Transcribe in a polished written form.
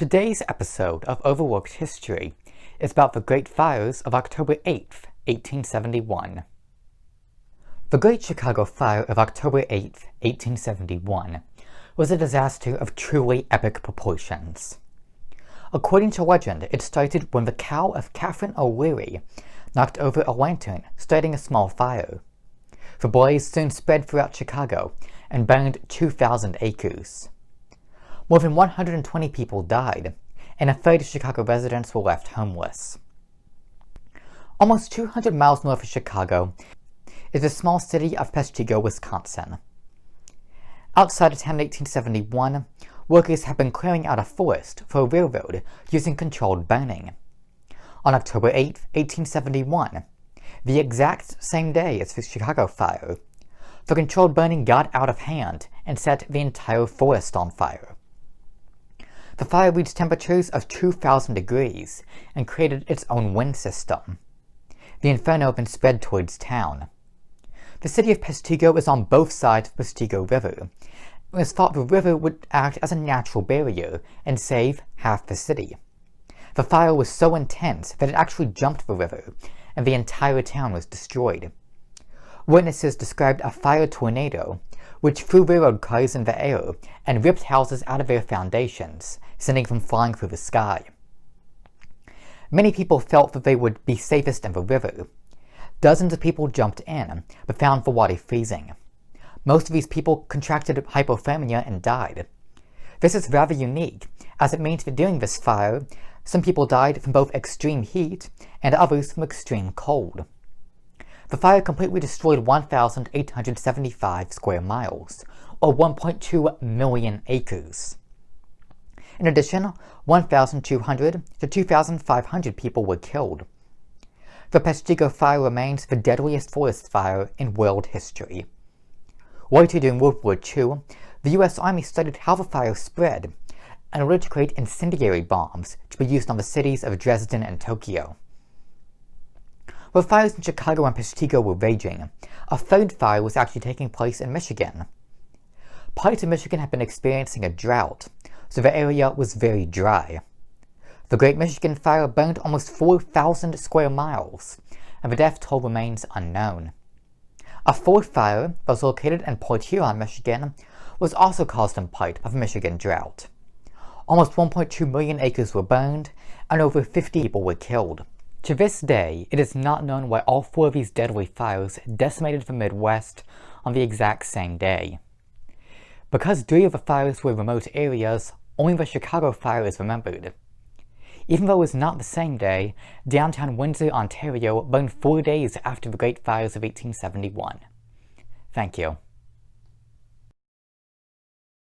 Today's episode of Overlooked History is about the Great Fires of October 8th, 1871. The Great Chicago Fire of October 8th, 1871 was a disaster of truly epic proportions. According to legend, it started when the cow of Catherine O'Leary knocked over a lantern, starting a small fire. The blaze soon spread throughout Chicago and burned 2,000 acres. More than 120 people died, and a third of Chicago residents were left homeless. Almost 200 miles north of Chicago is the small city of Peshtigo, Wisconsin. Outside of town in 1871, workers had been clearing out a forest for a railroad using controlled burning. On October 8, 1871, the exact same day as the Chicago fire, the controlled burning got out of hand and set the entire forest on fire. The fire reached temperatures of 2,000 degrees and created its own wind system. The inferno then spread towards town. The city of Peshtigo is on both sides of the Peshtigo River. It was thought the river would act as a natural barrier and save half the city. The fire was so intense that it actually jumped the river, and the entire town was destroyed. Witnesses described a fire tornado, which threw railroad cars in the air and ripped houses out of their foundations, sending them flying through the sky. Many people felt that they would be safest in the river. Dozens of people jumped in, but found the water freezing. Most of these people contracted hypothermia and died. This is rather unique, as it means that during this fire, some people died from both extreme heat and others from extreme cold. The fire completely destroyed 1,875 square miles, or 1.2 million acres. In addition, 1,200 to 2,500 people were killed. The Peshtigo fire remains the deadliest forest fire in world history. Later during World War II, the U.S. Army studied how the fire spread in order to create incendiary bombs to be used on the cities of Dresden and Tokyo. While fires in Chicago and Peshtigo were raging, a third fire was actually taking place in Michigan. Parts of Michigan had been experiencing a drought, so the area was very dry. The Great Michigan Fire burned almost 4,000 square miles, and the death toll remains unknown. A fourth fire that was located in Port Huron, Michigan, was also caused in part by the Michigan drought. Almost 1.2 million acres were burned, and over 50 people were killed. To this day, it is not known why all four of these deadly fires decimated the Midwest on the exact same day. Because three of the fires were remote areas, only the Chicago fire is remembered. Even though it was not the same day, downtown Windsor, Ontario burned 4 days after the Great Fires of 1871. Thank you.